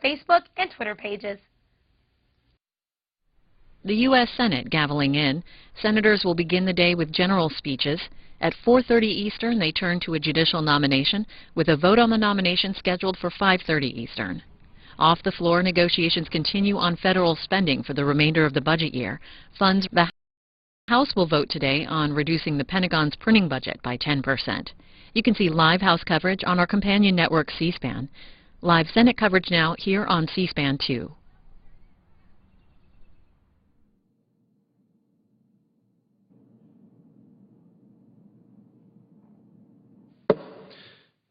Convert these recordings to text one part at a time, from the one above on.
Facebook, and Twitter pages. The U.S. Senate gaveling in. Senators will begin the day with general speeches. At 4:30 Eastern, they turn to a judicial nomination, with a vote on the nomination scheduled for 5:30 Eastern. Off the floor, negotiations continue on federal spending for the remainder of the budget year. The House will vote today on reducing the Pentagon's printing budget by 10%. You can see live House coverage on our companion network, C-SPAN. Live Senate coverage now here on C-SPAN 2.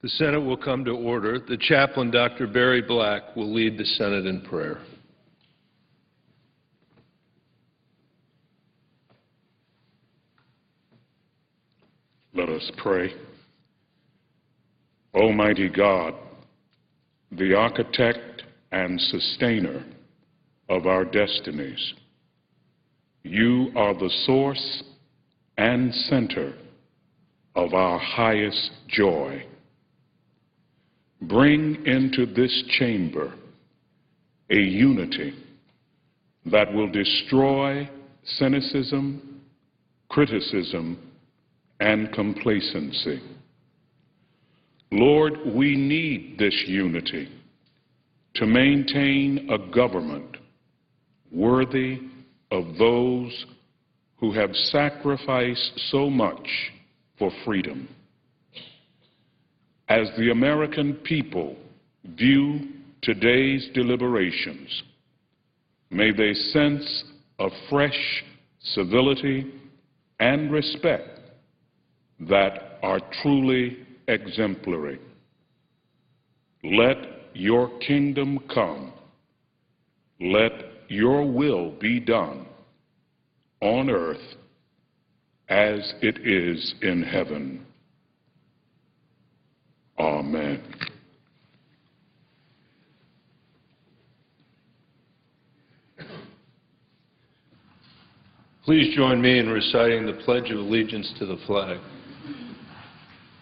The Senate will come to order. The chaplain, Dr. Barry Black, will lead the Senate in prayer. Let us pray. Almighty God, the architect and sustainer of our destinies, you are the source and center of our highest joy. Bring into this chamber a unity that will destroy cynicism, criticism, and complacency. Lord, we need this unity to maintain a government worthy of those who have sacrificed so much for freedom. As the American people view today's deliberations, may they sense a fresh civility and respect that are truly exemplary. Let your kingdom come. Let your will be done on earth as it is in heaven. Amen. Please join me in reciting the Pledge of Allegiance to the flag.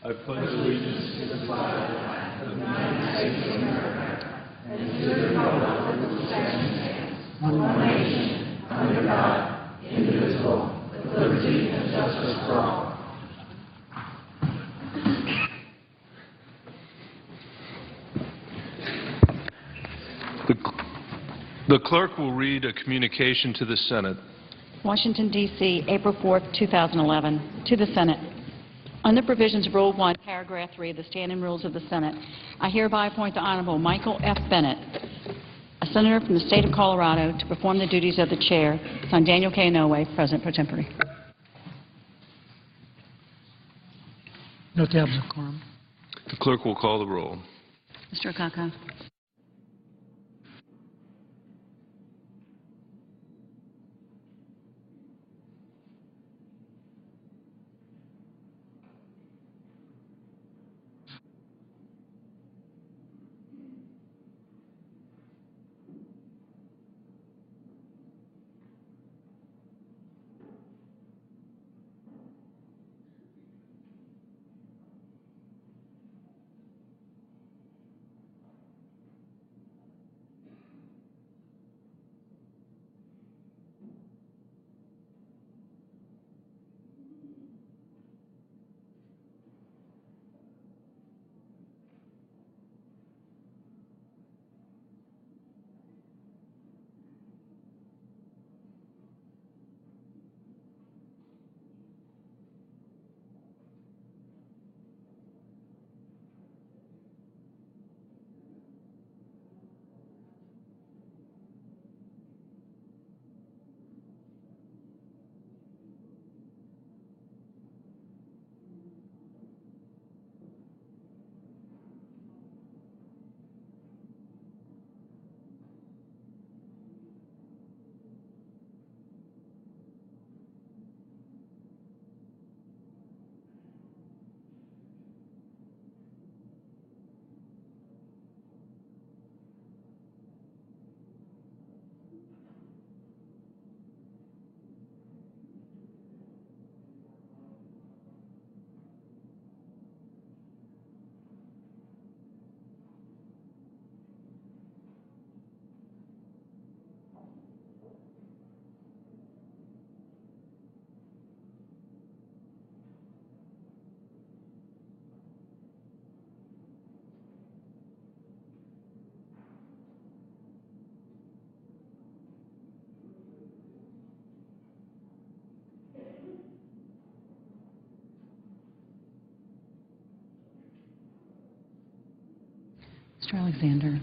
I pledge allegiance to the flag of the United States of America and to the republic for which it stands, one nation, under God, indivisible, with liberty and justice for all. The clerk will read a communication to the Senate. Washington, D.C., April 4, 2011. To the Senate. Under provisions of Rule 1, Paragraph 3 of the Standing Rules of the Senate, I hereby appoint the Honorable Michael F. Bennett, a senator from the state of Colorado, to perform the duties of the chair. Signed, Daniel K. Inouye, President pro tempore. Note the absence of quorum. The clerk will call the roll. Mr. Akaka. Mr. Alexander.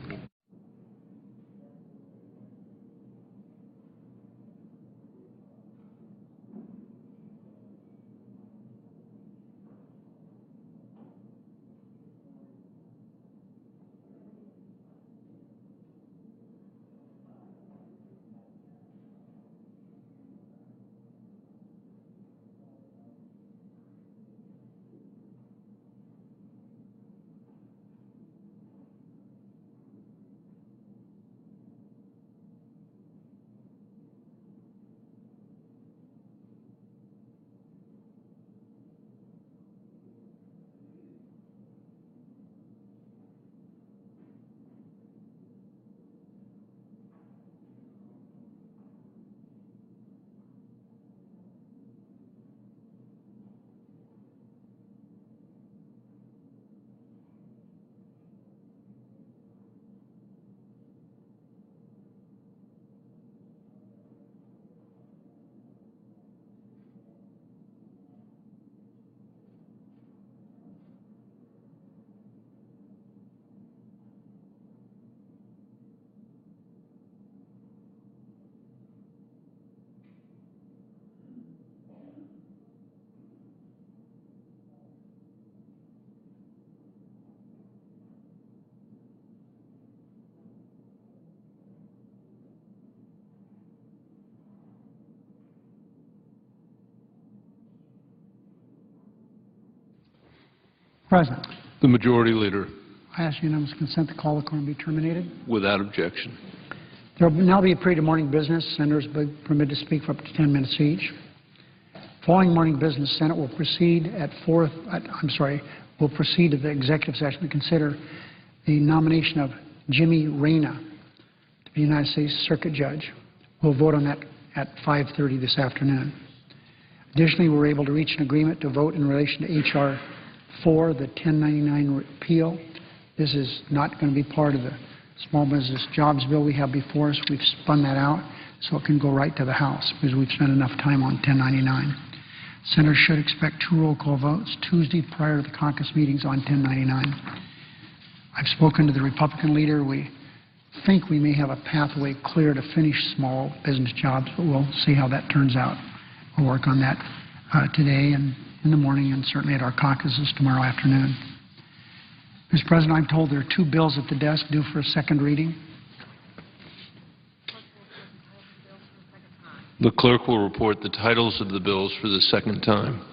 President, The Majority Leader, I ask unanimous consent to call the quorum be terminated. without objection. There will now be a period of morning business. Senators will be permitted to speak for up to 10 minutes each. Following morning business, Senate will proceed will proceed to the executive session to consider the nomination of Jimmy Reyna to be United States Circuit Judge. We'll vote on that at 5:30 this afternoon. Additionally, we were able to reach an agreement to vote in relation to H.R. 4, the 1099 repeal. This is not going to be part of the small business jobs bill we have before us. We've spun that out so it can go right to the House because we've spent enough time on 1099. Senators should expect 2 roll call votes Tuesday prior to the caucus meetings on 1099. I've spoken to the Republican leader. We think we may have a pathway clear to finish small business jobs, but we'll see how that turns out. We'll work on that today and in the morning and certainly at our caucuses tomorrow afternoon. Mr. President, I'm told there are 2 bills at the desk due for a second reading. The clerk will report the titles of the bills for the second time.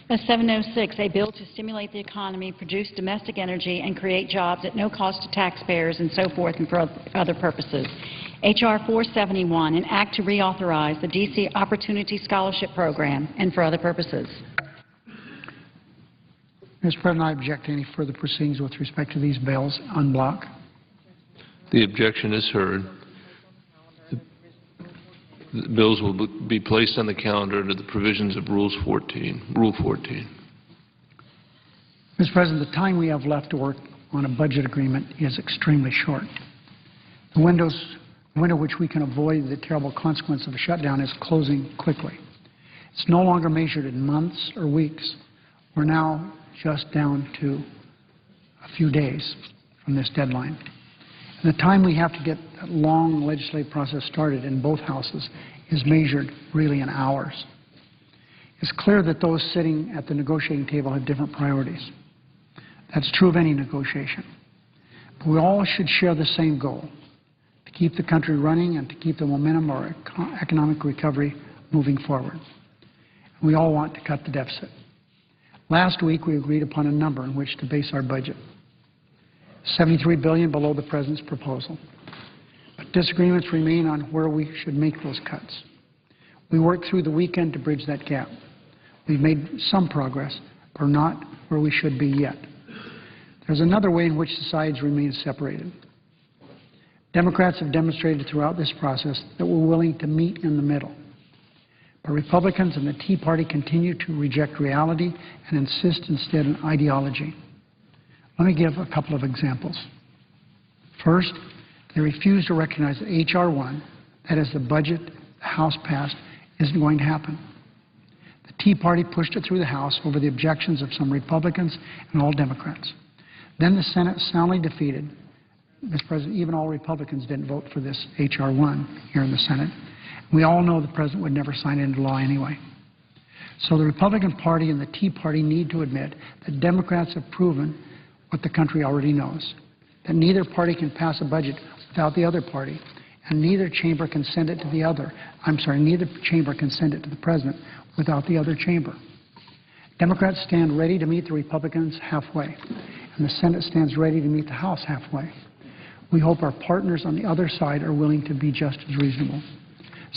S706, a bill to stimulate the economy, produce domestic energy, and create jobs at no cost to taxpayers and so forth and for other purposes. H.R. 471, an act to reauthorize the D.C. Opportunity Scholarship Program and for other purposes. Mr. President, I object to any further proceedings with respect to these bills en bloc. The objection is heard. The bills will be placed on the calendar under the provisions of Rule 14. Mr. President, the time we have left to work on a budget agreement is extremely short. The window which we can avoid the terrible consequence of a shutdown is closing quickly. It's no longer measured in months or weeks. We're now just down to a few days from this deadline. And the time we have to get that long legislative process started in both houses is measured really in hours. It's clear that those sitting at the negotiating table have different priorities. That's true of any negotiation. But we all should share the same goal, to keep the country running and to keep the momentum of our economic recovery moving forward. And we all want to cut the deficit. Last week, we agreed upon a number in which to base our budget, $73 billion below the President's proposal. But disagreements remain on where we should make those cuts. We worked through the weekend to bridge that gap. We've made some progress, but not where we should be yet. There's another way in which the sides remain separated. Democrats have demonstrated throughout this process that we're willing to meet in the middle. But Republicans and the Tea Party continue to reject reality and insist instead on ideology. Let me give a couple of examples. First, they refuse to recognize that H.R. 1, that is the budget the House passed, isn't going to happen. The Tea Party pushed it through the House over the objections of some Republicans and all Democrats. Then the Senate soundly defeated Mr. President, even all Republicans didn't vote for this H.R. 1 here in the Senate. We all know the President would never sign it into law anyway. So the Republican Party and the Tea Party need to admit that Democrats have proven what the country already knows, that neither party can pass a budget without the other party, and neither chamber can send it to the other. Neither chamber can send it to the President without the other chamber. Democrats stand ready to meet the Republicans halfway, and the Senate stands ready to meet the House halfway. We hope our partners on the other side are willing to be just as reasonable.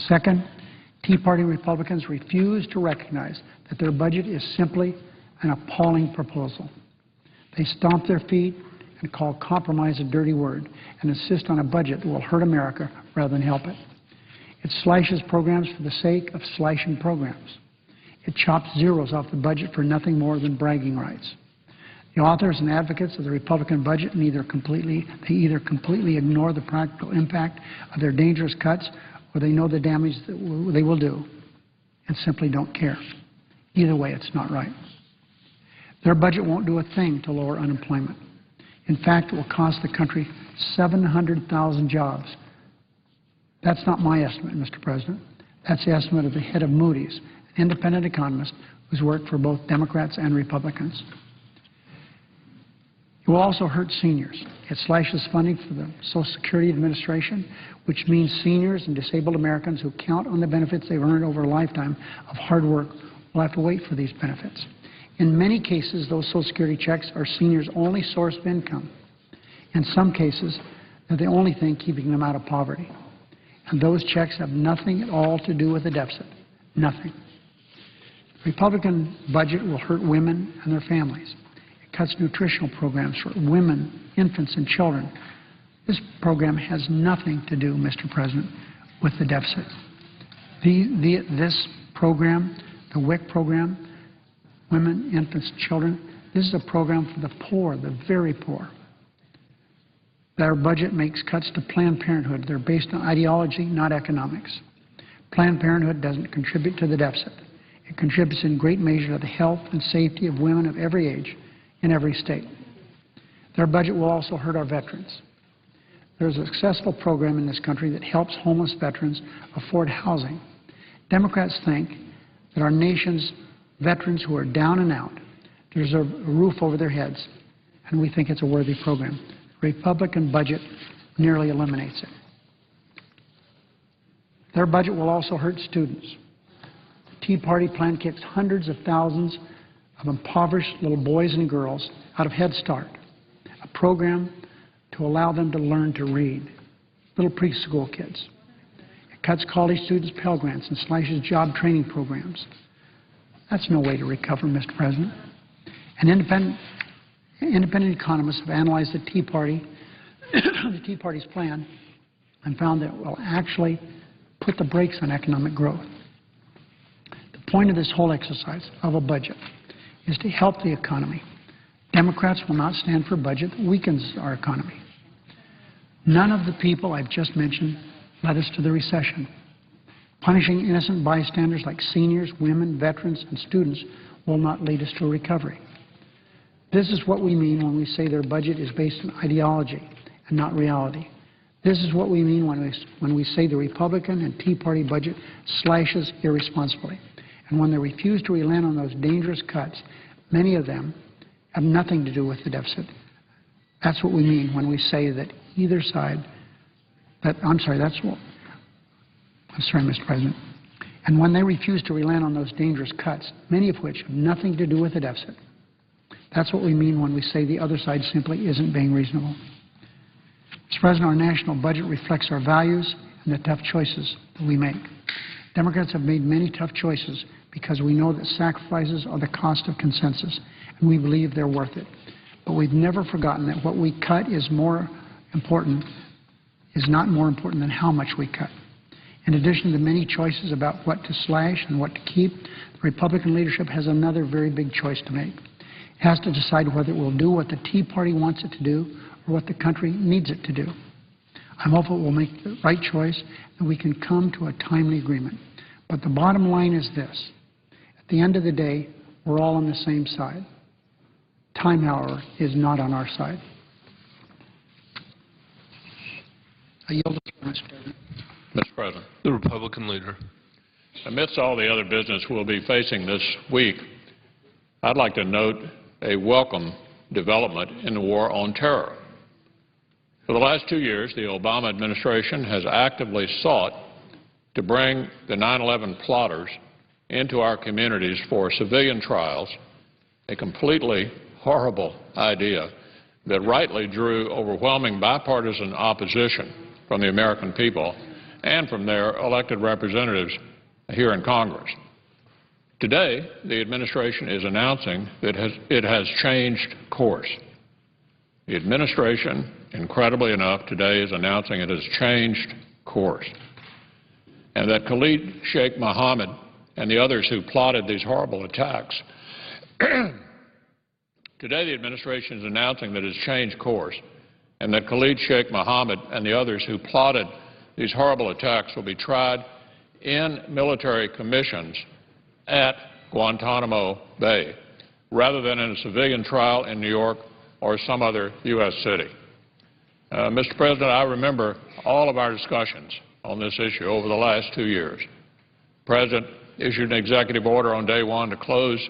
Second, Tea Party Republicans refuse to recognize that their budget is simply an appalling proposal. They stomp their feet and call compromise a dirty word and insist on a budget that will hurt America rather than help it. It slashes programs for the sake of slashing programs. It chops zeros off the budget for nothing more than bragging rights. The authors and advocates of the Republican budget either completely ignore the practical impact of their dangerous cuts, or they know the damage that they will do and simply don't care. Either way, it's not right. Their budget won't do a thing to lower unemployment. In fact, it will cost the country 700,000 jobs. That's not my estimate, Mr. President. That's the estimate of the head of Moody's, an independent economist who's worked for both Democrats and Republicans. It will also hurt seniors. It slashes funding for the Social Security Administration, which means seniors and disabled Americans who count on the benefits they've earned over a lifetime of hard work will have to wait for these benefits. In many cases, those Social Security checks are seniors' only source of income. In some cases, they're the only thing keeping them out of poverty. And those checks have nothing at all to do with the deficit. Nothing. The Republican budget will hurt women and their families. It cuts nutritional programs for women, infants, and children. This program has nothing to do, Mr. President, with the deficit. This program, the WIC program, women, infants, children, this is a program for the poor, the very poor. Our budget makes cuts to Planned Parenthood. They're based on ideology, not economics. Planned Parenthood doesn't contribute to the deficit. It contributes in great measure to the health and safety of women of every age in every state. Their budget will also hurt our veterans. There's a successful program in this country that helps homeless veterans afford housing. Democrats think that our nation's veterans who are down and out deserve a roof over their heads, and we think it's a worthy program. The Republican budget nearly eliminates it. Their budget will also hurt students. The Tea Party plan kicks hundreds of thousands of impoverished little boys and girls out of Head Start, a program to allow them to learn to read, little preschool kids. It cuts college students' Pell Grants and slashes job training programs. That's no way to recover, Mr. President. And independent economists have analyzed the Tea Party's plan and found that it will actually put the brakes on economic growth. The point of this whole exercise of a budget is to help the economy. Democrats will not stand for a budget that weakens our economy. None of the people I've just mentioned led us to the recession. Punishing innocent bystanders like seniors, women, veterans, and students will not lead us to a recovery. This is what we mean when we say their budget is based on ideology and not reality. This is what we mean when we say the Republican and Tea Party budget slashes irresponsibly. And when they refuse to relent on those dangerous cuts, many of them have nothing to do with the deficit. That's what we mean when we say that either side, Mr. President. And when they refuse to relent on those dangerous cuts, many of which have nothing to do with the deficit, that's what we mean when we say the other side simply isn't being reasonable. Mr. President, our national budget reflects our values and the tough choices that we make. Democrats have made many tough choices because we know that sacrifices are the cost of consensus, and we believe they're worth it. But we've never forgotten that what we cut is not more important than how much we cut. In addition to the many choices about what to slash and what to keep, the Republican leadership has another very big choice to make. It has to decide whether it will do what the Tea Party wants it to do or what the country needs it to do. I'm hopeful it will make the right choice and we can come to a timely agreement. But the bottom line is this. At the end of the day, we're all on the same side. Time, however, is not on our side. I yield the floor, Mr. President. Mr. President, The Republican leader. amidst all the other business we'll be facing this week, I'd like to note a welcome development in the war on terror. For the last 2 years, the Obama administration has actively sought to bring the 9/11 plotters into our communities for civilian trials, a completely horrible idea that rightly drew overwhelming bipartisan opposition from the American people and from their elected representatives here in Congress. Today, the administration is announcing that it has changed course. The administration, incredibly enough, today is announcing it has changed course, and that Khalid Sheikh Mohammed and the others who plotted these horrible attacks today the administration is announcing that it has changed course and that Khalid Sheikh Mohammed and the others who plotted these horrible attacks will be tried in military commissions at Guantanamo Bay rather than in a civilian trial in New York or some other U.S. city. Mr. President, I remember all of our discussions on this issue over the last 2 years. The President issued an executive order on day one to close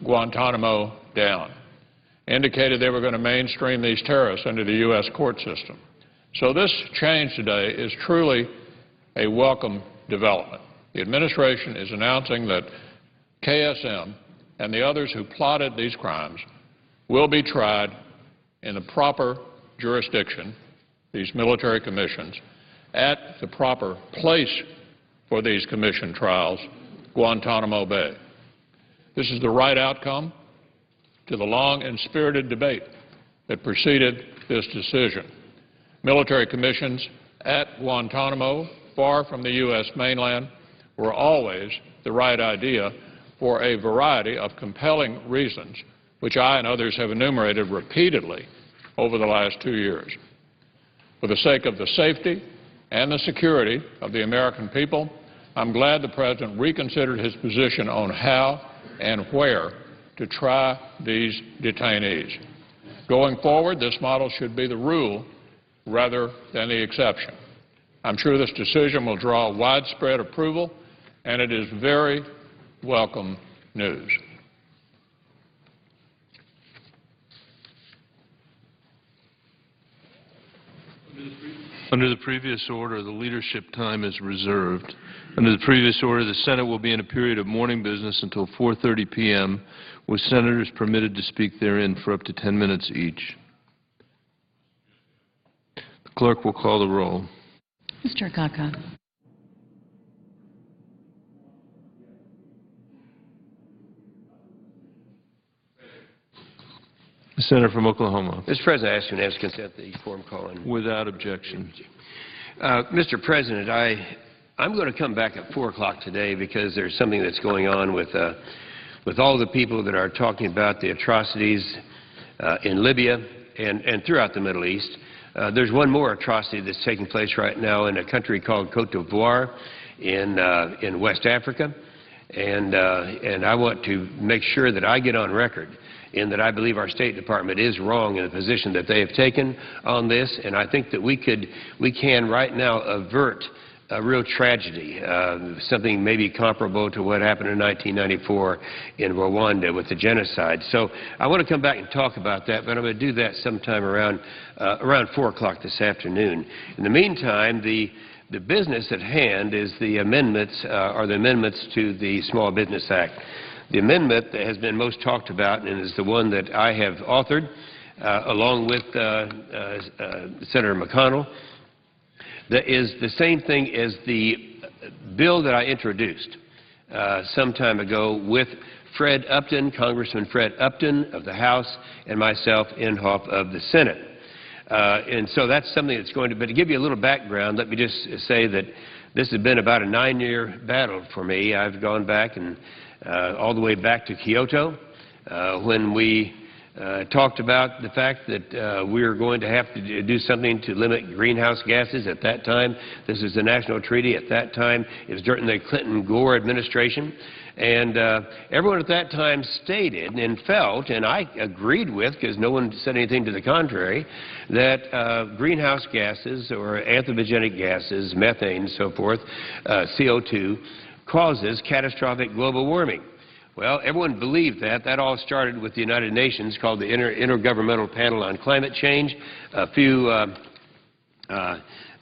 Guantanamo down, indicated they were going to mainstream these terrorists into the U.S. court system. So this change today is truly a welcome development. The administration is announcing that KSM and the others who plotted these crimes will be tried in the proper jurisdiction, these military commissions, at the proper place for these commission trials, Guantanamo Bay. This is the right outcome to the long and spirited debate that preceded this decision. Military commissions at Guantanamo, far from the U.S. mainland, were always the right idea for a variety of compelling reasons, which I and others have enumerated repeatedly over the last 2 years. For the sake of the safety and the security of the American people, I'm glad the President reconsidered his position on how and where to try these detainees. Going forward, this model should be the rule rather than the exception. I'm sure this decision will draw widespread approval, and it is very welcome news. Under the previous order, the leadership time is reserved. Under the previous order, the Senate will be in a period of morning business until 4:30 p.m., with senators permitted to speak therein for up to 10 minutes each. The clerk will call the roll. Mr. Akaka. The senator from Oklahoma. Mr. President, I ask unanimous consent that the quorum call in. Without objection. Mr. President, I'm going to come back at 4 o'clock today because there's something that's going on with all the people that are talking about the atrocities in Libya and throughout the Middle East. There's one more atrocity that's taking place right now in a country called Cote d'Ivoire in West Africa. And I want to make sure that I get on record in that I believe our State Department is wrong in the position that they have taken on this, and I think that we can right now avert a real tragedy, something maybe comparable to what happened in 1994 in Rwanda with the genocide. So I want to come back and talk about that, but I'm going to do that sometime around 4 o'clock this afternoon. In the meantime, the business at hand is the amendments, to the Small Business Act. The amendment that has been most talked about and is the one that I have authored along with Senator McConnell, that is the same thing as the bill that I introduced some time ago with Fred Upton, Congressman Fred Upton of the House, and myself, Inhofe, of the Senate. And so that's something that's going to, but to give you a little background, let me just say that this has been about a 9-year battle for me. I've gone back and all the way back to Kyoto when we talked about the fact that we are going to have to do something to limit greenhouse gases at that time. This is a national treaty at that time. It was during the Clinton-Gore administration. And everyone at that time stated and felt, and I agreed with because no one said anything to the contrary, that greenhouse gases or anthropogenic gases, methane and so forth, CO2, causes catastrophic global warming. Well, everyone believed that. That all started with the United Nations, called the Intergovernmental Panel on Climate Change, a few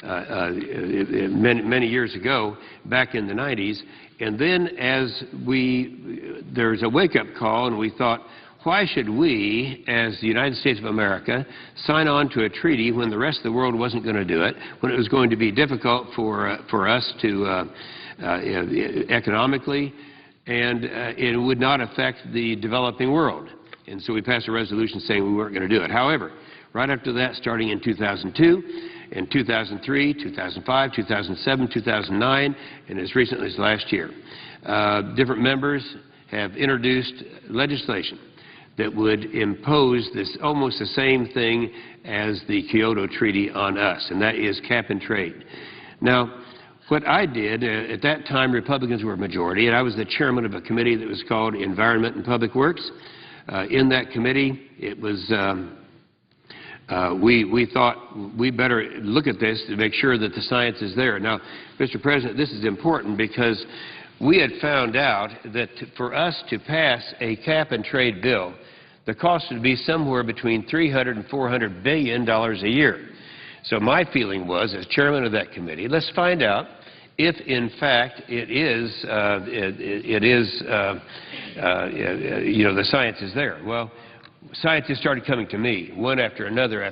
many years ago, back in the 90s. And then there's a wake-up call, and we thought, why should we, as the United States of America, sign on to a treaty when the rest of the world wasn't going to do it, when it was going to be difficult for us to economically, and it would not affect the developing world. And so we passed a resolution saying we weren't going to do it. However, right after that, starting in 2002, in 2003, 2005, 2007, 2009, and as recently as last year, different members have introduced legislation that would impose this almost the same thing as the Kyoto Treaty on us, and that is cap and trade. Now, what I did, at that time Republicans were a majority, and I was the chairman of a committee that was called Environment and Public Works. In that committee, it was we thought we better look at this to make sure that the science is there. Now, Mr. President, this is important because we had found out that for us to pass a cap and trade bill, the cost would be somewhere between $300 and $400 billion a year. So my feeling was, as chairman of that committee, let's find out if, in fact, the science is there. Well, scientists started coming to me, one after another,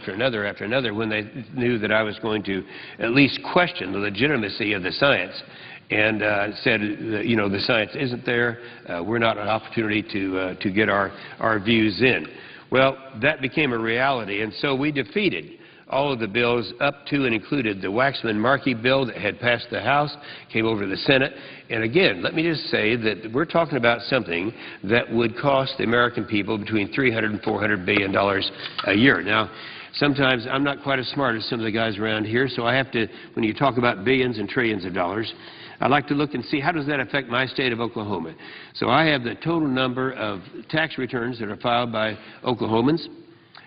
when they knew that I was going to at least question the legitimacy of the science, and said, the science isn't there. We're not an opportunity to get our views in. Well, that became a reality, and so we defeated all of the bills up to and included the Waxman-Markey bill that had passed the House, came over to the Senate. And again, let me just say that we're talking about something that would cost the American people between $300 and $400 billion a year. Now, sometimes I'm not quite as smart as some of the guys around here, so I have to, when you talk about billions and trillions of dollars, I like to look and see how does that affect my state of Oklahoma. So I have the total number of tax returns that are filed by Oklahomans.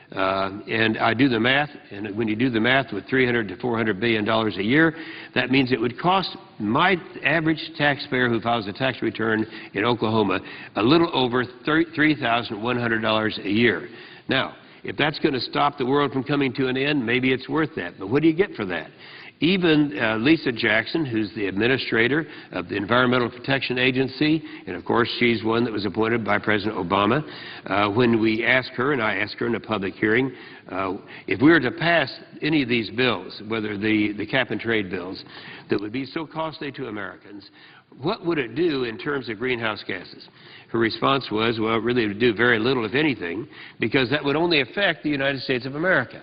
And I do the math, and when you do the math with $300 to $400 billion a year, that means it would cost my average taxpayer who files a tax return in Oklahoma a little over $3,100 a year. Now, if that's going to stop the world from coming to an end, maybe it's worth that. But what do you get for that? Even Lisa Jackson, who's the administrator of the Environmental Protection Agency, and of course she's one that was appointed by President Obama, when we asked her, and I asked her in a public hearing, if we were to pass any of these bills, whether the cap and trade bills, that would be so costly to Americans, what would it do in terms of greenhouse gases? Her response was, well, really it would do very little, if anything, because that would only affect the United States of America.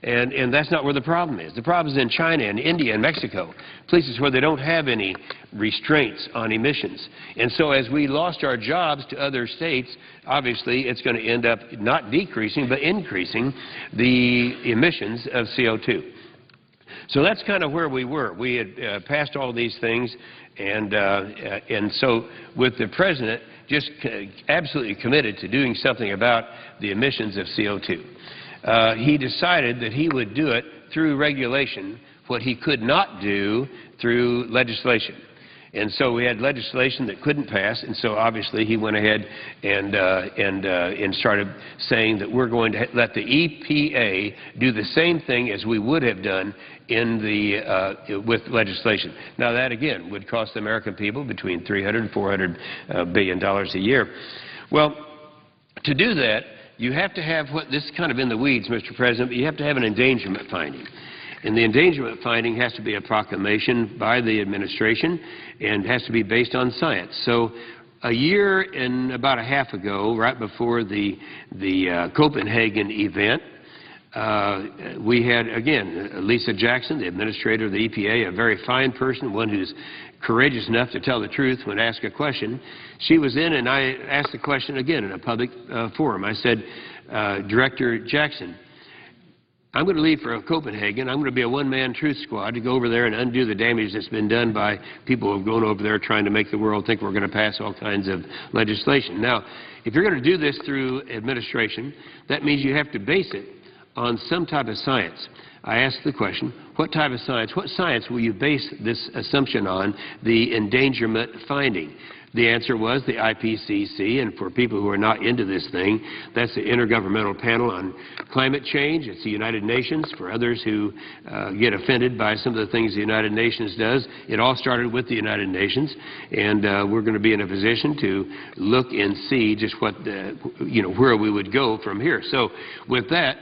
And that's not where the problem is. The problem is in China and India and Mexico, places where they don't have any restraints on emissions. And so as we lost our jobs to other states, obviously it's going to end up not decreasing but increasing the emissions of CO2. So that's kind of where we were. We had passed all these things, and so with the President just absolutely committed to doing something about the emissions of CO2. He decided that he would do it through regulation, what he could not do through legislation. And so we had legislation that couldn't pass, and so obviously he went ahead and started saying that we're going to let the EPA do the same thing as we would have done in with legislation. Now that again would cost the American people between $300 and $400 billion a year. Well, to do that, you have to have this is kind of in the weeds, Mr. President, but you have to have an endangerment finding. And the endangerment finding has to be a proclamation by the administration and has to be based on science. So a year and about a half ago, right before the Copenhagen event, we had, again, Lisa Jackson, the administrator of the EPA, a very fine person, one who's courageous enough to tell the truth when asked a question. She was in, and I asked the question again in a public forum. I said, Director Jackson, I'm going to leave for Copenhagen. I'm going to be a one-man truth squad to go over there and undo the damage that's been done by people who have gone over there trying to make the world think we're going to pass all kinds of legislation. Now, if you're going to do this through administration, that means you have to base it on some type of science. I asked the question, what type of science? What science will you base this assumption on, the endangerment finding? The answer was the IPCC, and for people who are not into this thing, that's the Intergovernmental Panel on Climate Change. It's the United Nations. For others who get offended by some of the things the United Nations does, it all started with the United Nations, and we're going to be in a position to look and see just what, where we would go from here. So with that,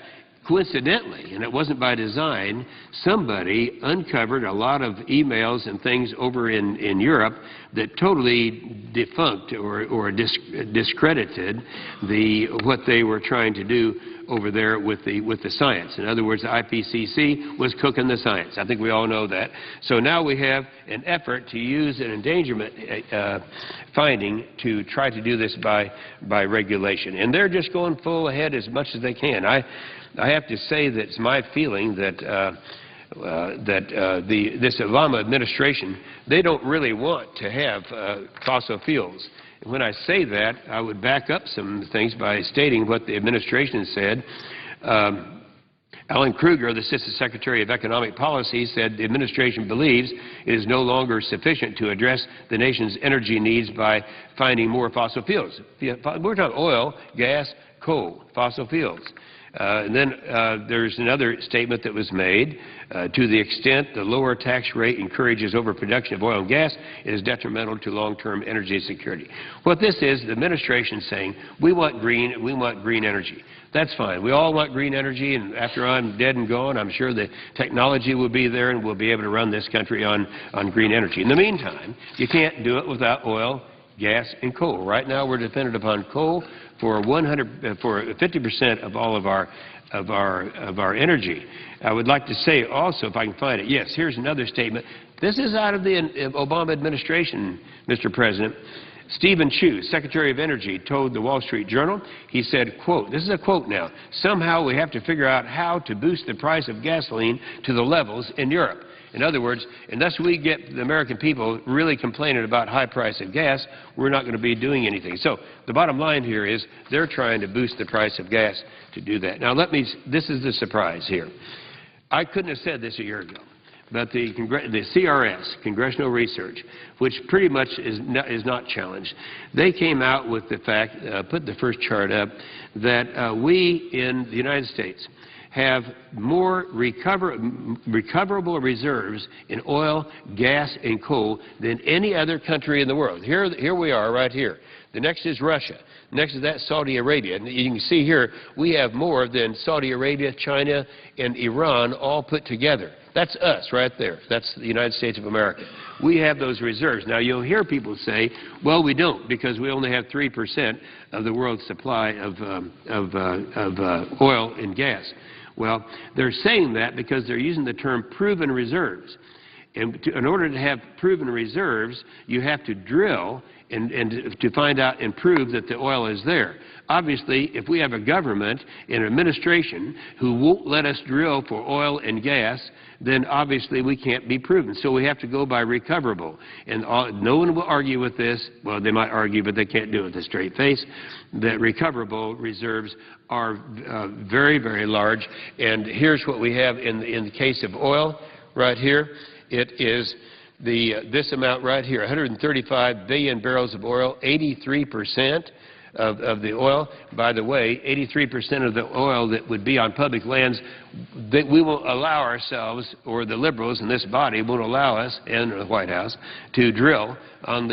coincidentally, and it wasn't by design, somebody uncovered a lot of emails and things over in Europe that totally defunct or discredited what they were trying to do over there with the science. In other words, the IPCC was cooking the science. I think we all know that. So now we have an effort to use an endangerment finding to try to do this by regulation. And they're just going full ahead as much as they can. I have to say that it's my feeling that this Obama administration, they don't really want to have fossil fuels. When I say that, I would back up some things by stating what the administration said. Alan Kruger, the Assistant Secretary of Economic Policy, said the administration believes it is no longer sufficient to address the nation's energy needs by finding more fossil fuels. We're talking oil, gas, coal, fossil fuels. And then there's another statement that was made. To the extent the lower tax rate encourages overproduction of oil and gas, it is detrimental to long-term energy security. What this is, the administration saying, we want green energy. That's fine. We all want green energy, and after I'm dead and gone, I'm sure the technology will be there and we'll be able to run this country on green energy. In the meantime, you can't do it without oil, gas, and coal. Right now, we're dependent upon coal for 50% of all of our energy. I would like to say also, if I can find it, yes, here's another statement. This is out of the Obama administration, Mr. President. Stephen Chu, Secretary of Energy, told the Wall Street Journal, he said, quote, this is a quote now, somehow we have to figure out how to boost the price of gasoline to the levels in Europe. In other words, unless we get the American people really complaining about high price of gas, we're not going to be doing anything. So the bottom line here is they're trying to boost the price of gas to do that. Now this is the surprise here. I couldn't have said this a year ago, but the CRS, Congressional Research, which pretty much is not challenged, they came out with the fact, put the first chart up, that we in the United States have more recoverable reserves in oil, gas, and coal than any other country in the world. Here we are right here. The next is Russia. Next is that Saudi Arabia. And you can see here we have more than Saudi Arabia, China, and Iran all put together. That's us right there. That's the United States of America. We have those reserves. Now, you'll hear people say, well, we don't, because we only have 3% of the world's supply of oil and gas. Well, they're saying that because they're using the term proven reserves. And in order to have proven reserves, you have to drill and to find out and prove that the oil is there. Obviously, if we have a government and an administration who won't let us drill for oil and gas, then obviously we can't be proven. So we have to go by recoverable. And no one will argue with this. Well, they might argue, but they can't do it with a straight face, that recoverable reserves are very, very large. And here's what we have in the case of oil right here. It is this amount right here, 135 billion barrels of oil, 83% of the oil. By the way, 83% of the oil that would be on public lands, that we will allow ourselves, or the liberals in this body won't allow us, and the White House, to drill on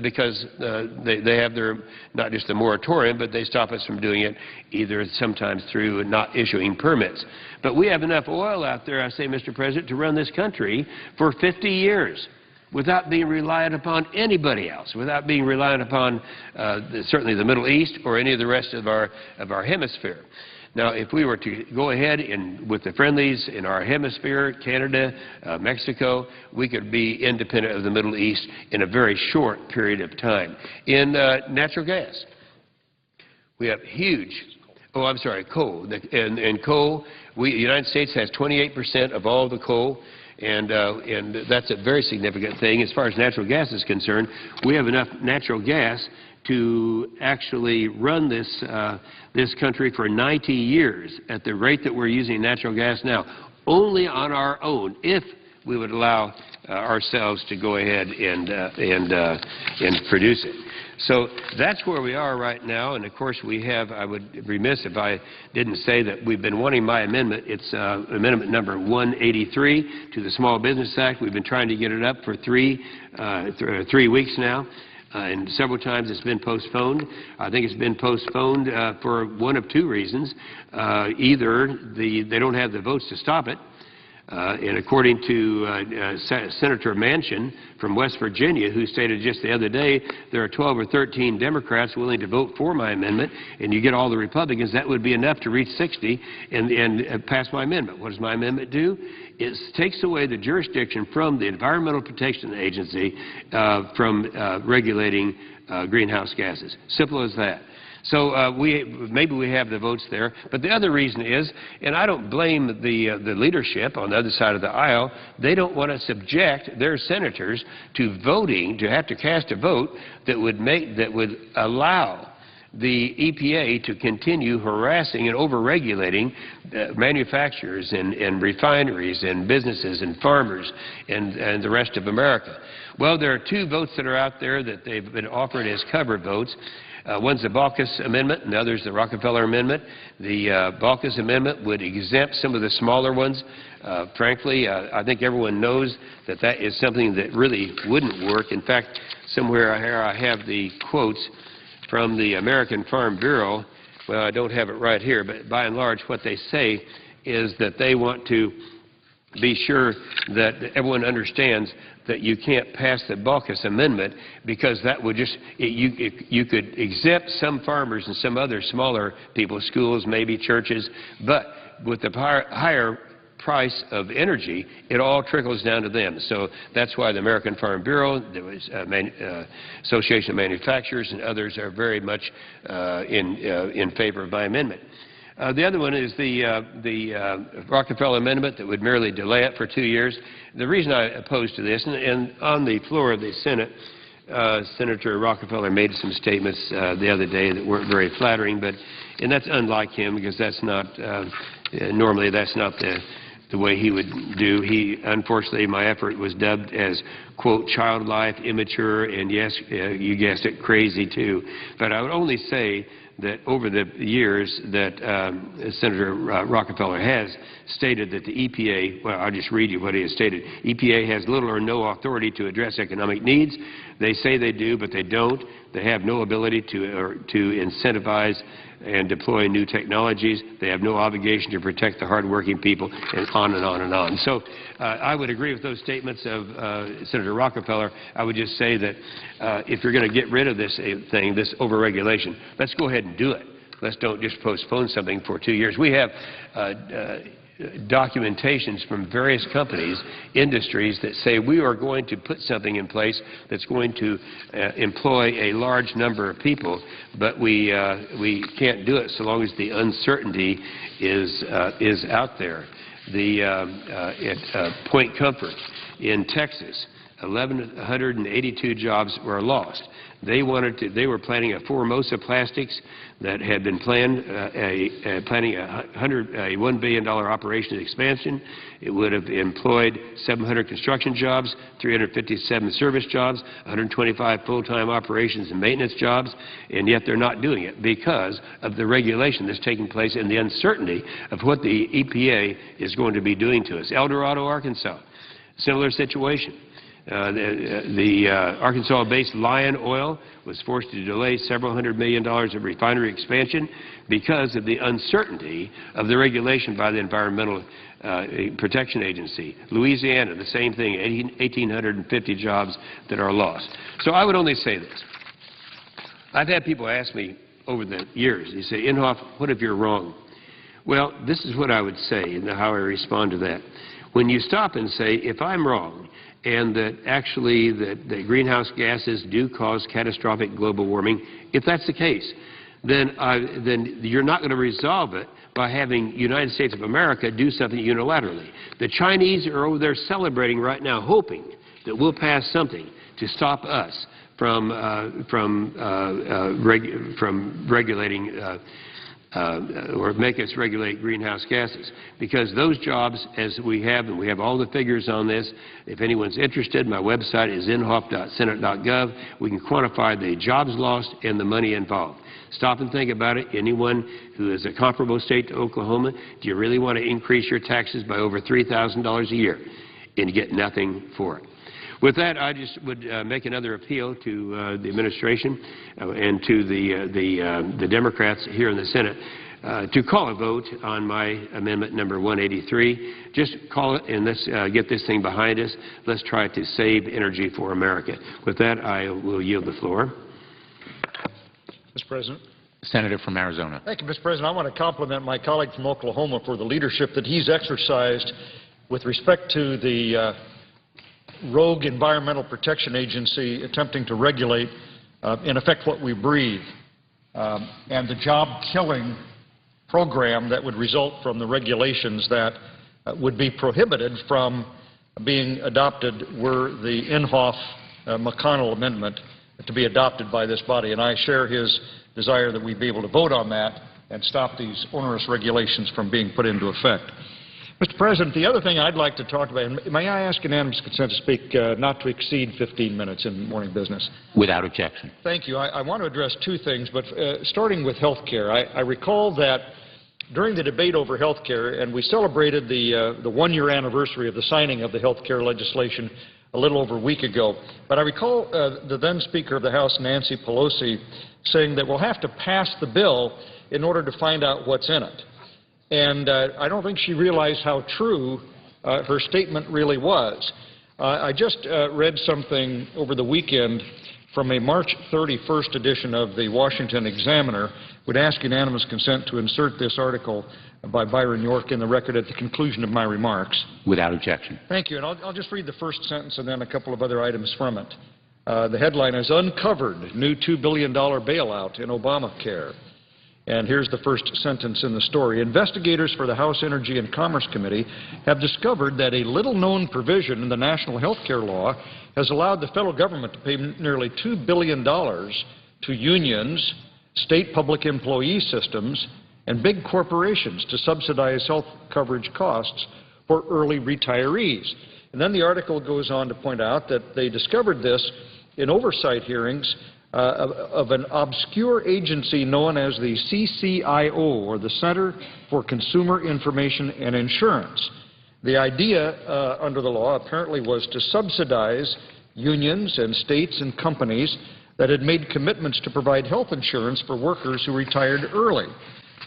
because they have their, not just a moratorium, but they stop us from doing it either sometimes through not issuing permits. But we have enough oil out there, I say, Mr. President, to run this country for 50 years. Without being reliant upon anybody else, without being reliant upon certainly the Middle East or any of the rest of our hemisphere. Now, if we were to go ahead with the friendlies in our hemisphere, Canada, Mexico, we could be independent of the Middle East in a very short period of time. In natural gas, we have huge Oh, I'm sorry, coal. And coal, the United States has 28% of all the coal, and that's a very significant thing. As far as natural gas is concerned, we have enough natural gas to actually run this country for 90 years at the rate that we're using natural gas now, only on our own, if we would allow ourselves to go ahead and produce it. So that's where we are right now, and of course we have, I would be remiss if I didn't say that we've been wanting my amendment. It's amendment number 183 to the Small Business Act. We've been trying to get it up for three weeks now. And several times it's been postponed. I think it's been postponed for one of two reasons. Either they don't have the votes to stop it, and according to Senator Manchin from West Virginia, who stated just the other day there are 12 or 13 Democrats willing to vote for my amendment, and you get all the Republicans, that would be enough to reach 60 and pass my amendment. What does my amendment do? It takes away the jurisdiction from the Environmental Protection Agency from regulating greenhouse gases. Simple as that. So maybe we have the votes there. But the other reason is, and I don't blame the leadership on the other side of the aisle, they don't want to subject their senators to voting, to have to cast a vote that would allow the EPA to continue harassing and over-regulating manufacturers and refineries and businesses and farmers and the rest of America. Well, there are two votes that are out there that they've been offered as cover votes. One's the Baucus Amendment, and the other's the Rockefeller Amendment. The Baucus Amendment would exempt some of the smaller ones. Frankly, I think everyone knows that that is something that really wouldn't work. In fact, somewhere here I have the quotes from the American Farm Bureau. Well, I don't have it right here, but by and large what they say is that they want to be sure that everyone understands that you can't pass the Baucus Amendment because that would just, you could exempt some farmers and some other smaller people, schools, maybe churches, but with the higher price of energy, it all trickles down to them. So that's why the American Farm Bureau, the Association of Manufacturers, and others are very much in favor of my amendment. The other one is the Rockefeller Amendment that would merely delay it for 2 years. The reason I oppose to this, and on the floor of the Senate, Senator Rockefeller made some statements the other day that weren't very flattering, and that's unlike him because that's not, normally that's not the way he would do. Unfortunately, my effort was dubbed as, quote, childlike, immature, and yes, you guessed it, crazy too. But I would only say that over the years that Senator Rockefeller has stated that the EPA, well, I'll just read you what he has stated. EPA has little or no authority to address economic needs. They say they do, but they don't. They have no ability to incentivize and deploy new technologies. They have no obligation to protect the hardworking people, and on and on and on. So I would agree with those statements of Senator Rockefeller. I would just say that if you're going to get rid of this thing, this overregulation, let's go ahead and do it. Let's don't just postpone something for 2 years. We have documentations from various companies, industries that say we are going to put something in place that's going to employ a large number of people, but we can't do it so long as the uncertainty is out there. At Point Comfort in Texas, 1,182 jobs were lost. They were planning a Formosa Plastics that had been planning a $1 billion operation expansion. It would have employed 700 construction jobs, 357 service jobs, 125 full-time operations and maintenance jobs, and yet they're not doing it because of the regulation that's taking place and the uncertainty of what the EPA is going to be doing to us. El Dorado, Arkansas, similar situation. The Arkansas-based Lion Oil was forced to delay several $100 million of refinery expansion because of the uncertainty of the regulation by the Environmental Protection Agency. Louisiana, the same thing, 1,850 jobs that are lost. So I would only say this. I've had people ask me over the years, they say, Inhofe, what if you're wrong? Well, this is what I would say and how I respond to that. When you stop and say, if I'm wrong, and that actually the greenhouse gases do cause catastrophic global warming, if that's the case, then you're not going to resolve it by having United States of America do something unilaterally. The Chinese are over there celebrating right now, hoping that we'll pass something to stop us from regulating or make us regulate greenhouse gases. Because those jobs, as we have, and we have all the figures on this, if anyone's interested, my website is inhofe.senate.gov. We can quantify the jobs lost and the money involved. Stop and think about it. Anyone who is a comparable state to Oklahoma, do you really want to increase your taxes by over $3,000 a year and get nothing for it? With that, I just would make another appeal to the administration and to the Democrats here in the Senate to call a vote on my amendment number 183. Just call it and let's get this thing behind us. Let's try to save energy for America. With that, I will yield the floor. Mr. President. Senator from Arizona. Thank you, Mr. President. I want to compliment my colleague from Oklahoma for the leadership that he's exercised with respect to the rogue Environmental Protection Agency attempting to regulate, in effect, what we breathe, and the job-killing program that would result from the regulations that would be prohibited from being adopted were the Inhofe-McConnell amendment to be adopted by this body. And I share his desire that we be able to vote on that and stop these onerous regulations from being put into effect. Mr. President, the other thing I'd like to talk about, and may I ask unanimous consent to speak not to exceed 15 minutes in morning business? Without objection. Thank you. I want to address two things, but starting with health care. I recall that during the debate over health care, and we celebrated the one-year anniversary of the signing of the health care legislation a little over a week ago, but I recall the then Speaker of the House, Nancy Pelosi, saying that we'll have to pass the bill in order to find out what's in it. And I don't think she realized how true her statement really was. I just read something over the weekend from a March 31st edition of the Washington Examiner. Would ask unanimous consent to insert this article by Byron York in the record at the conclusion of my remarks. Without objection. Thank you. And I'll just read the first sentence and then a couple of other items from it. The headline is Uncovered, New $2 Billion Bailout in Obamacare. And here's the first sentence in the story. Investigators for the House Energy and Commerce Committee have discovered that a little-known provision in the national health care law has allowed the federal government to pay nearly $2 billion to unions, state public employee systems, and big corporations to subsidize health coverage costs for early retirees. And then the article goes on to point out that they discovered this in oversight hearings of an obscure agency known as the CCIO, or the Center for Consumer Information and Insurance. The idea under the law apparently was to subsidize unions and states and companies that had made commitments to provide health insurance for workers who retired early.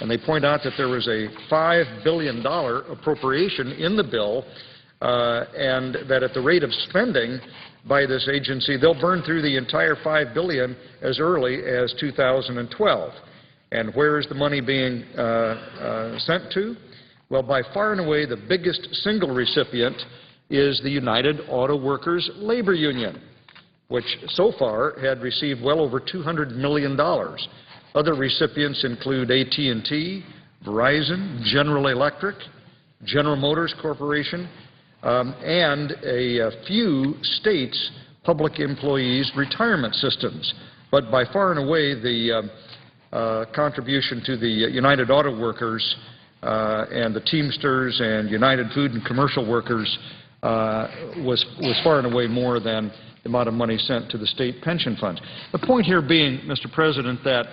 And they point out that there was a $5 billion appropriation in the bill, and that at the rate of spending by this agency, they'll burn through the entire $5 billion as early as 2012. And where is the money being sent to? Well, by far and away, the biggest single recipient is the United Auto Workers Labor Union, which so far had received well over $200 million. Other recipients include AT&T, Verizon, General Electric, General Motors Corporation, and a few states' public employees' retirement systems. But by far and away, the contribution to the United Auto Workers and the Teamsters and United Food and Commercial Workers was far and away more than the amount of money sent to the state pension funds. The point here being, Mr. President, that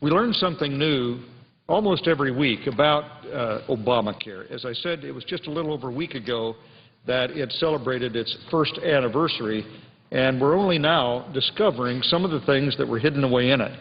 we learn something new almost every week about Obamacare. As I said, it was just a little over a week ago that it celebrated its first anniversary, and we're only now discovering some of the things that were hidden away in it,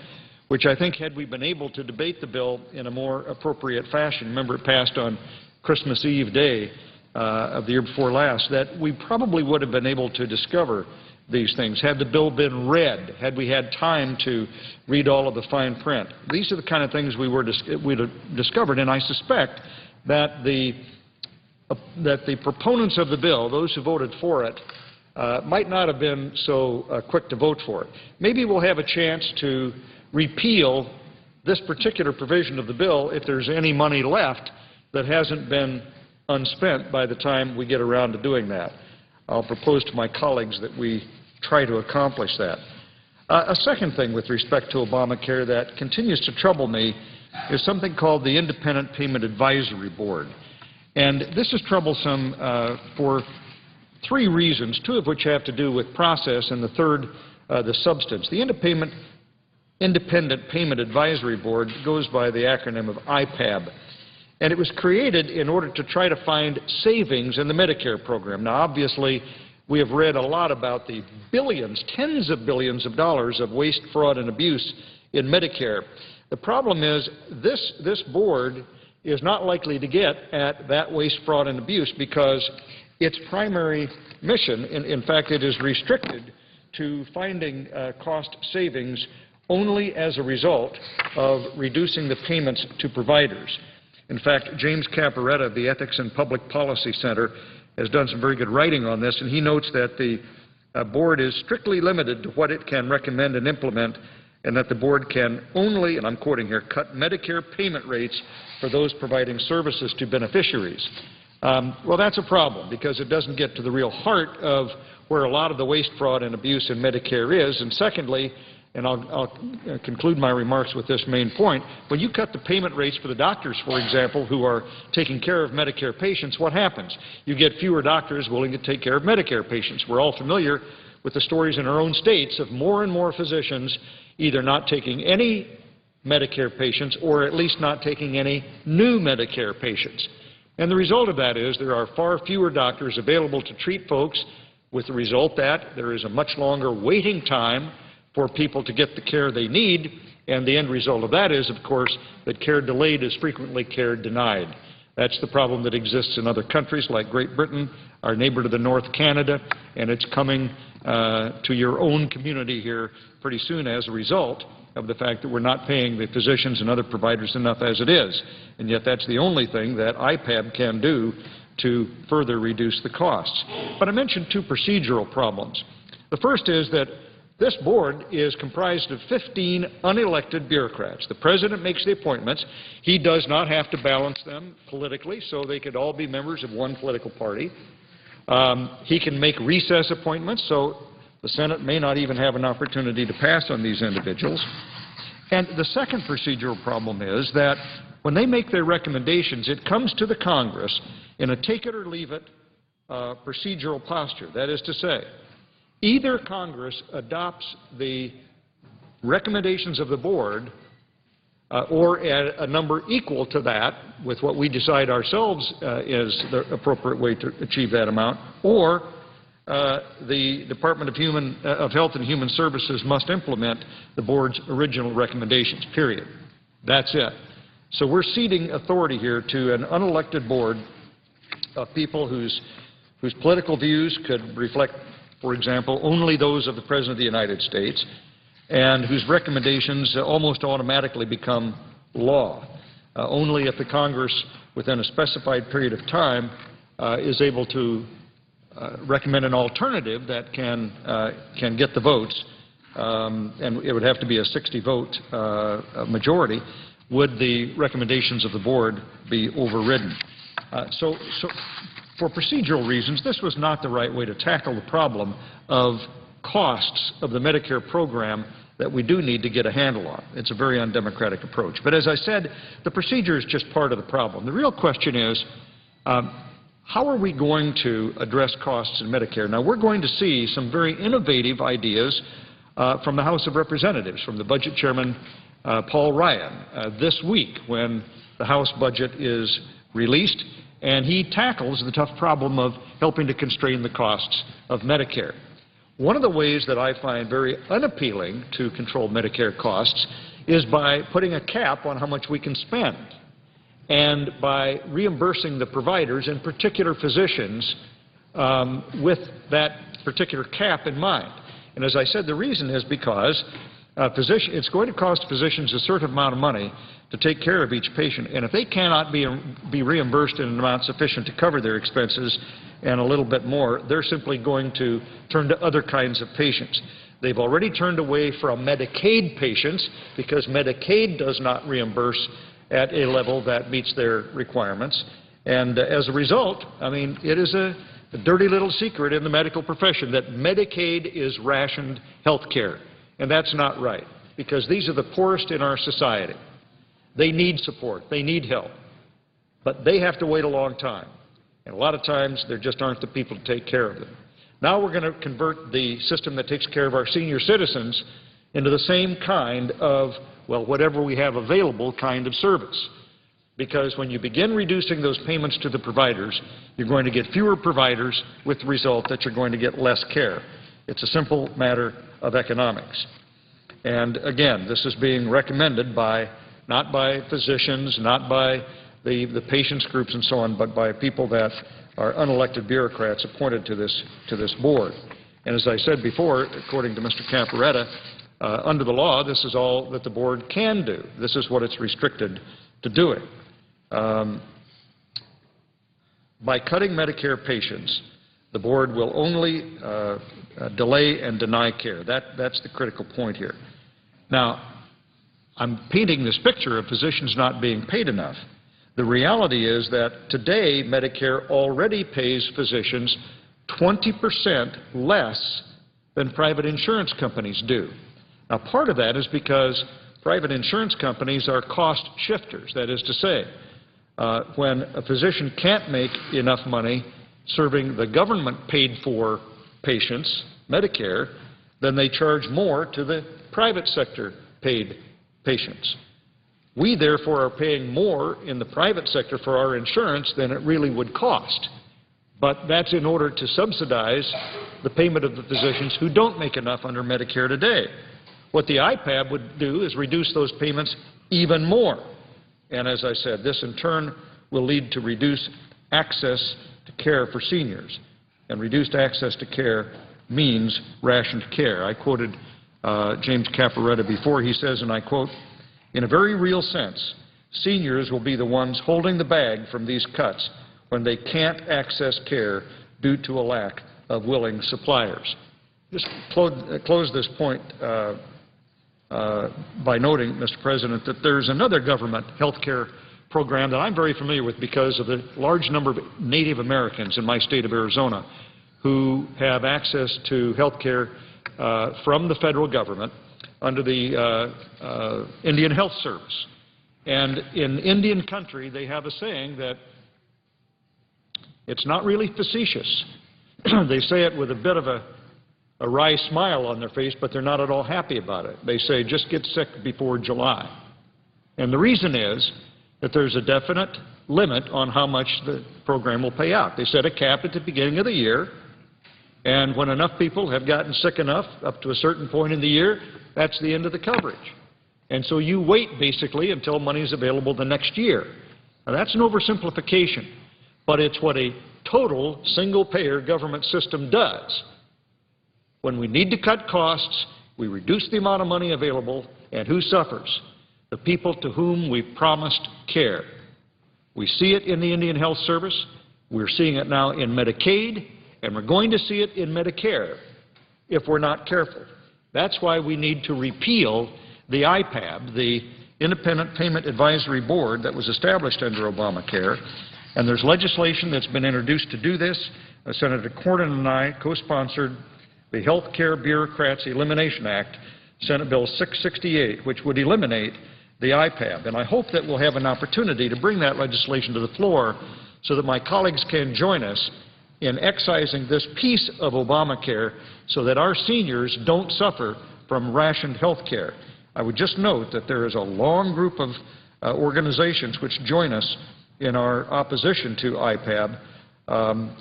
which I think had we been able to debate the bill in a more appropriate fashion, remember it passed on Christmas Eve Day of the year before last, that we probably would have been able to discover these things had the bill been read, had we had time to read all of the fine print. These are the kind of things we'd have discovered, and I suspect that the proponents of the bill, those who voted for it, might not have been so quick to vote for it. Maybe we'll have a chance to repeal this particular provision of the bill if there's any money left that hasn't been unspent by the time we get around to doing that. I'll propose to my colleagues that we try to accomplish that. A second thing with respect to Obamacare that continues to trouble me is something called the Independent Payment Advisory Board. And this is troublesome for three reasons, two of which have to do with process and the third, the substance. The Independent Payment Advisory Board goes by the acronym of IPAB. And it was created in order to try to find savings in the Medicare program. Now, obviously, we have read a lot about the billions, tens of billions of dollars of waste, fraud, and abuse in Medicare. The problem is this board is not likely to get at that waste, fraud, and abuse because its primary mission, in fact, it is restricted to finding cost savings only as a result of reducing the payments to providers. In fact, James Caparetta of the Ethics and Public Policy Center has done some very good writing on this, and he notes that the board is strictly limited to what it can recommend and implement, and that the board can only, and I'm quoting here, cut Medicare payment rates for those providing services to beneficiaries. Well, that's a problem because it doesn't get to the real heart of where a lot of the waste, fraud, and abuse in Medicare is. And secondly, and I'll conclude my remarks with this main point, when you cut the payment rates for the doctors, for example, who are taking care of Medicare patients, what happens? You get fewer doctors willing to take care of Medicare patients. We're all familiar with the stories in our own states of more and more physicians either not taking any Medicare patients or at least not taking any new Medicare patients. And the result of that is there are far fewer doctors available to treat folks, with the result that there is a much longer waiting time for people to get the care they need, and the end result of that is, of course, that care delayed is frequently care denied. That's the problem that exists in other countries like Great Britain, our neighbor to the north, Canada, and it's coming to your own community here pretty soon as a result of the fact that we're not paying the physicians and other providers enough as it is. And yet that's the only thing that IPAB can do to further reduce the costs. But I mentioned two procedural problems. The first is that this board is comprised of 15 unelected bureaucrats. The President makes the appointments. He does not have to balance them politically, so they could all be members of one political party. He can make recess appointments, so the Senate may not even have an opportunity to pass on these individuals. And the second procedural problem is that when they make their recommendations, it comes to the Congress in a take-it-or-leave-it procedural posture. That is to say, either Congress adopts the recommendations of the board or at a number equal to that with what we decide ourselves is the appropriate way to achieve that amount, or the Department of Health and Human Services must implement the board's original recommendations, period. That's it. So we're ceding authority here to an unelected board of people whose political views could reflect, for example, only those of the President of the United States, and whose recommendations almost automatically become law, only if the Congress, within a specified period of time, is able to recommend an alternative that can get the votes, and it would have to be a 60-vote majority, would the recommendations of the board be overridden. So for procedural reasons, this was not the right way to tackle the problem of costs of the Medicare program that we do need to get a handle on. It's a very undemocratic approach. But as I said, the procedure is just part of the problem. The real question is, how are we going to address costs in Medicare? Now, we're going to see some very innovative ideas from the House of Representatives, from the Budget Chairman, Paul Ryan, this week when the House budget is released, and he tackles the tough problem of helping to constrain the costs of Medicare. One of the ways that I find very unappealing to control Medicare costs is by putting a cap on how much we can spend and by reimbursing the providers, in particular physicians, with that particular cap in mind. And as I said, the reason is because it's going to cost physicians a certain amount of money to take care of each patient, and if they cannot be reimbursed in an amount sufficient to cover their expenses and a little bit more, they're simply going to turn to other kinds of patients. They've already turned away from Medicaid patients because Medicaid does not reimburse at a level that meets their requirements. And as a result, I mean, it is a dirty little secret in the medical profession that Medicaid is rationed health care. And that's not right, because these are the poorest in our society. They need support. They need help. But they have to wait a long time. And a lot of times, there just aren't the people to take care of them. Now we're going to convert the system that takes care of our senior citizens into the same kind of, well, whatever we have available kind of service. Because when you begin reducing those payments to the providers, you're going to get fewer providers with the result that you're going to get less care. It's a simple matter of economics. And again, this is being recommended by, not by physicians, not by the patients groups and so on, but by people that are unelected bureaucrats appointed to this board. And as I said before, according to Mr. Camporetta, under the law, this is all that the board can do. This is what it's restricted to doing. By cutting Medicare patients, the board will only delay and deny care. That's the critical point here. Now, I'm painting this picture of physicians not being paid enough. The reality is that today Medicare already pays physicians 20% less than private insurance companies do. Now, part of that is because private insurance companies are cost shifters. That is to say, when a physician can't make enough money serving the government-paid-for patients, Medicare, then they charge more to the private sector-paid patients. We, therefore, are paying more in the private sector for our insurance than it really would cost. But that's in order to subsidize the payment of the physicians who don't make enough under Medicare today. What the IPAB would do is reduce those payments even more. And as I said, this in turn will lead to reduced access to care for seniors. And reduced access to care means rationed care. I quoted James Camporetta before. He says, and I quote, "In a very real sense, seniors will be the ones holding the bag from these cuts when they can't access care due to a lack of willing suppliers." Just close this point by noting, Mr. President, that there's another government health care program that I'm very familiar with because of the large number of Native Americans in my state of Arizona who have access to health care from the federal government under the Indian Health Service. And in Indian country, they have a saying that it's not really facetious. They say it with a bit of a wry smile on their face, but they're not at all happy about it. They say, just get sick before July. And the reason is that there's a definite limit on how much the program will pay out. They set a cap at the beginning of the year, and when enough people have gotten sick enough up to a certain point in the year, that's the end of the coverage. And so you wait basically until money is available the next year. Now that's an oversimplification, but it's what a total single-payer government system does. When we need to cut costs, we reduce the amount of money available, and who suffers? The people to whom we've promised care. We see it in the Indian Health Service, we're seeing it now in Medicaid, and we're going to see it in Medicare if we're not careful. That's why we need to repeal the IPAB, the Independent Payment Advisory Board that was established under Obamacare. And there's legislation that's been introduced to do this. Senator Cornyn and I co-sponsored the Health Care Bureaucrats Elimination Act, Senate Bill 668, which would eliminate the IPAB. And I hope that we'll have an opportunity to bring that legislation to the floor so that my colleagues can join us in excising this piece of Obamacare so that our seniors don't suffer from rationed health care. I would just note that there is a long group of organizations which join us in our opposition to IPAB,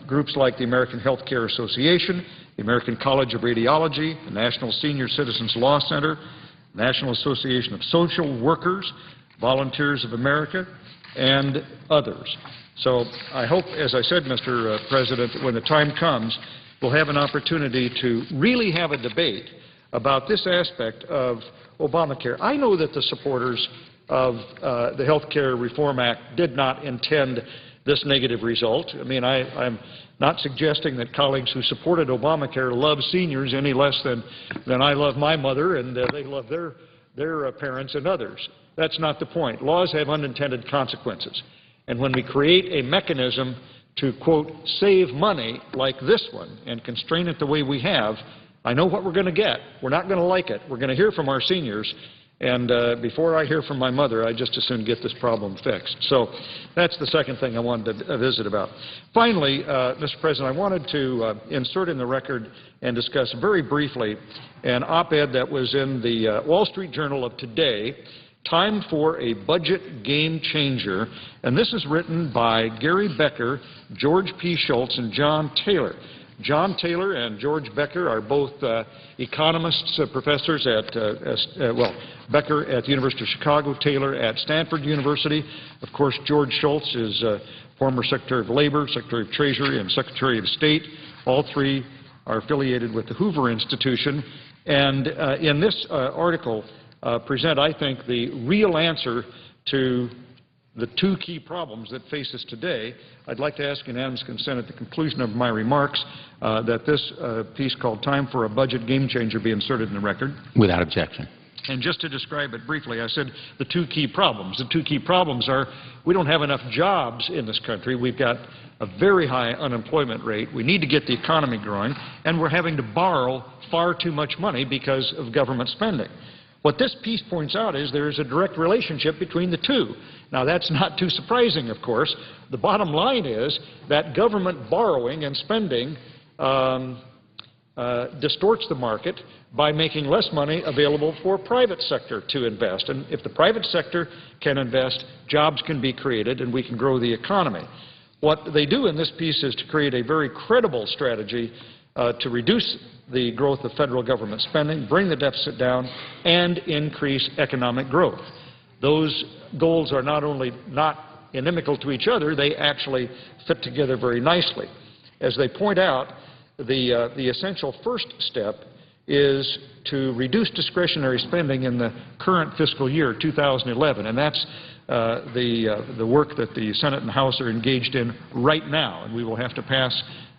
groups like the American Health Care Association, the American College of Radiology, the National Senior Citizens Law Center, National Association of Social Workers, Volunteers of America, and others. So I hope, as I said, Mr. President, that when the time comes, we'll have an opportunity to really have a debate about this aspect of Obamacare. I know that the supporters of the Health Care Reform Act did not intend this negative result. I mean, I'm not suggesting that colleagues who supported Obamacare love seniors any less than I love my mother and they love their parents and others. That's not the point. Laws have unintended consequences. And when we create a mechanism to, quote, save money like this one and constrain it the way we have, I know what we're going to get. We're not going to like it. We're going to hear from our seniors. And before I hear from my mother, I just as soon get this problem fixed. So that's the second thing I wanted to visit about. Finally, Mr. President, I wanted to insert in the record and discuss very briefly an op-ed that was in the Wall Street Journal of today, Time for a Budget Game Changer. And this is written by Gary Becker, George P. Schultz, and John Taylor. John Taylor and George Becker are both economists, professors at, Becker at the University of Chicago, Taylor at Stanford University. Of course, George Schultz is former Secretary of Labor, Secretary of Treasury, and Secretary of State. All three are affiliated with the Hoover Institution. And in this article present, I think, the real answer to the two key problems that face us today. I'd like to ask unanimous consent at the conclusion of my remarks that this piece called Time for a Budget Game Changer be inserted in the record. Without objection. And just to describe it briefly, I said the two key problems. The two key problems are we don't have enough jobs in this country. We've got a very high unemployment rate. We need to get the economy growing, and we're having to borrow far too much money because of government spending. What this piece points out is there is a direct relationship between the two. Now, that's not too surprising, of course. The bottom line is that government borrowing and spending distorts the market by making less money available for private sector to invest. And if the private sector can invest, jobs can be created and we can grow the economy. What they do in this piece is to create a very credible strategy to reduce the growth of federal government spending, bring the deficit down, and increase economic growth. Those goals are not only not inimical to each other, they actually fit together very nicely. As they point out, the essential first step is to reduce discretionary spending in the current fiscal year, 2011, and that's the work that the Senate and House are engaged in right now, and we will have to pass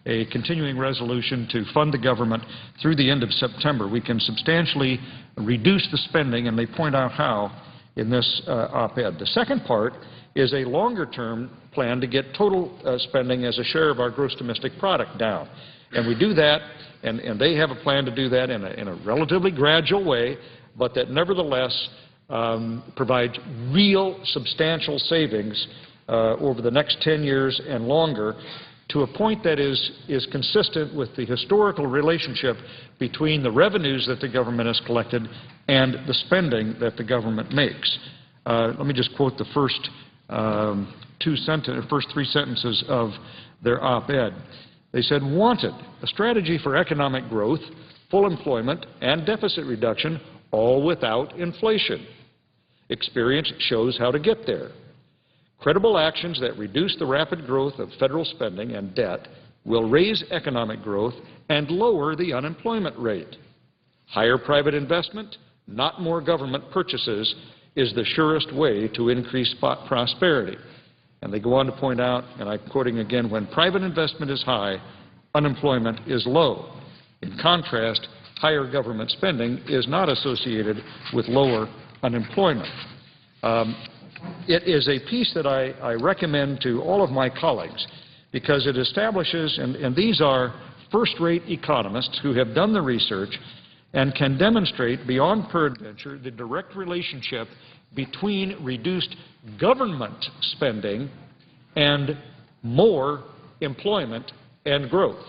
a continuing resolution to fund the government through the end of September. We can substantially reduce the spending, and they point out how in this op-ed. The second part is a longer-term plan to get total spending as a share of our gross domestic product down. And we do that, and they have a plan to do that in a relatively gradual way, but that nevertheless provides real substantial savings over the next 10 years and longer, to a point that is consistent with the historical relationship between the revenues that the government has collected and the spending that the government makes. Let me just quote the first three sentences of their op-ed. They said, wanted a strategy for economic growth, full employment, and deficit reduction, all without inflation. Experience shows how to get there. Credible actions that reduce the rapid growth of federal spending and debt will raise economic growth and lower the unemployment rate. Higher private investment, not more government purchases, is the surest way to increase prosperity. And they go on to point out, and I'm quoting again, when private investment is high, unemployment is low. In contrast, higher government spending is not associated with lower unemployment. It is a piece that I recommend to all of my colleagues because it establishes, and these are first-rate economists who have done the research and can demonstrate beyond peradventure the direct relationship between reduced government spending and more employment and growth.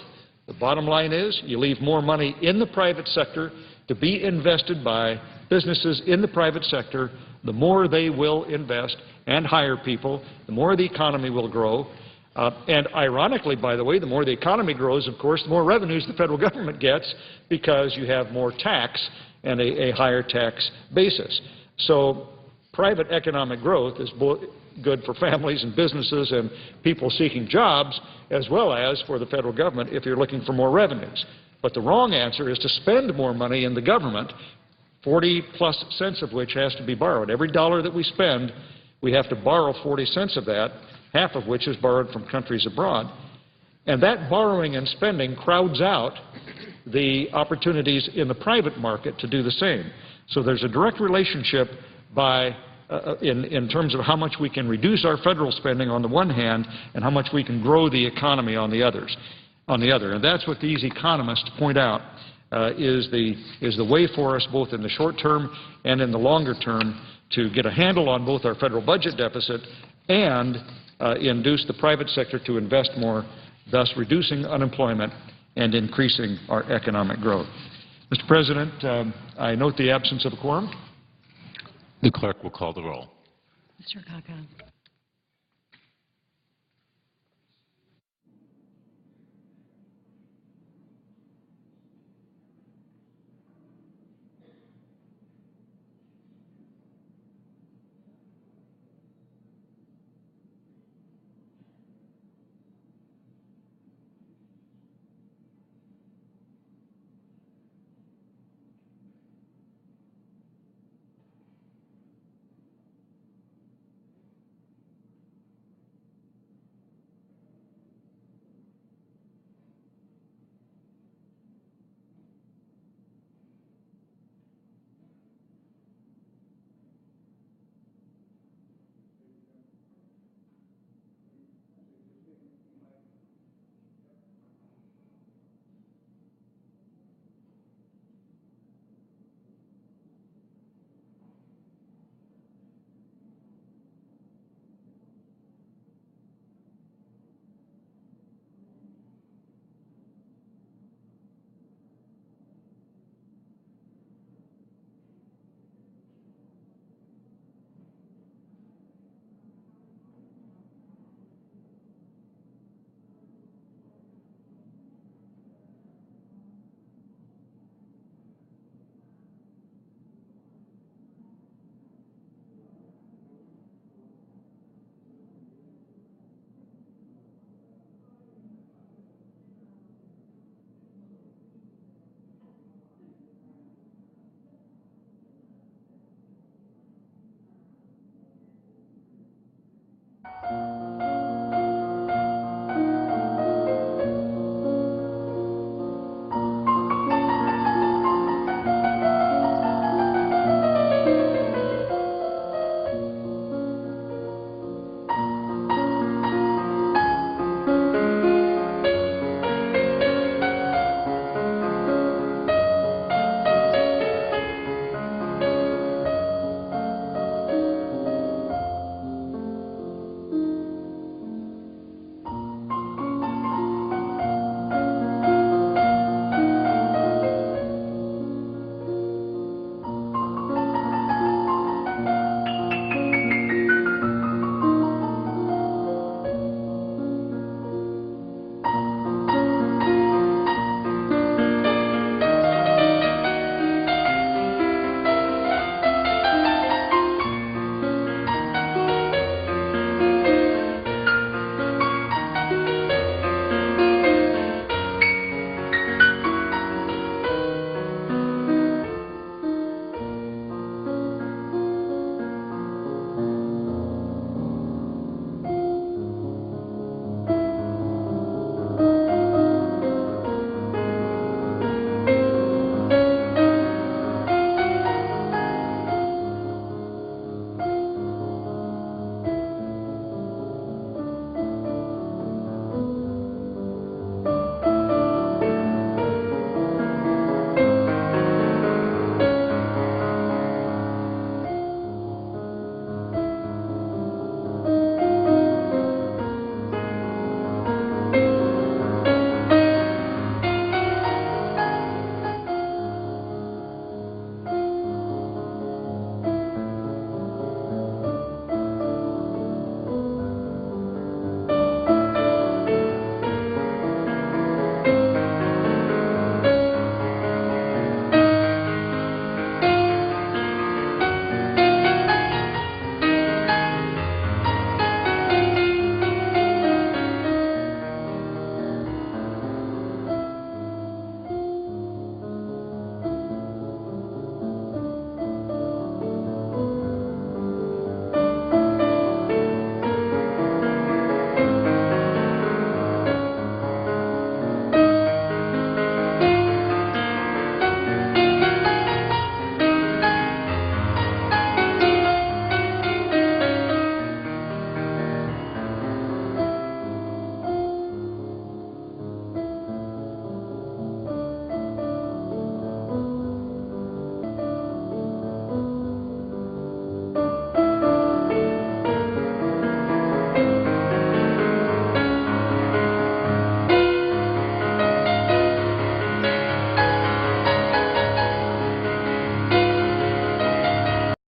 The bottom line is you leave more money in the private sector to be invested by businesses in the private sector, the more they will invest and hire people, the more the economy will grow. And ironically, by the way, the more the economy grows, of course, the more revenues the federal government gets because you have more tax and a higher tax basis. So private economic growth is good for families and businesses and people seeking jobs, as well as for the federal government if you're looking for more revenues. But the wrong answer is to spend more money in the government, 40+ cents of which has to be borrowed. Every dollar that we spend we have to borrow 40 cents of that, half of which is borrowed from countries abroad. And that borrowing and spending crowds out the opportunities in the private market to do the same. So there's a direct relationship in terms of how much we can reduce our federal spending on the one hand and how much we can grow the economy on the other. And that's what these economists point out is the way for us both in the short term and in the longer term to get a handle on both our federal budget deficit and induce the private sector to invest more, thus reducing unemployment and increasing our economic growth. Mr. President, I note the absence of a quorum. The clerk will call the roll. Mr. Kaka.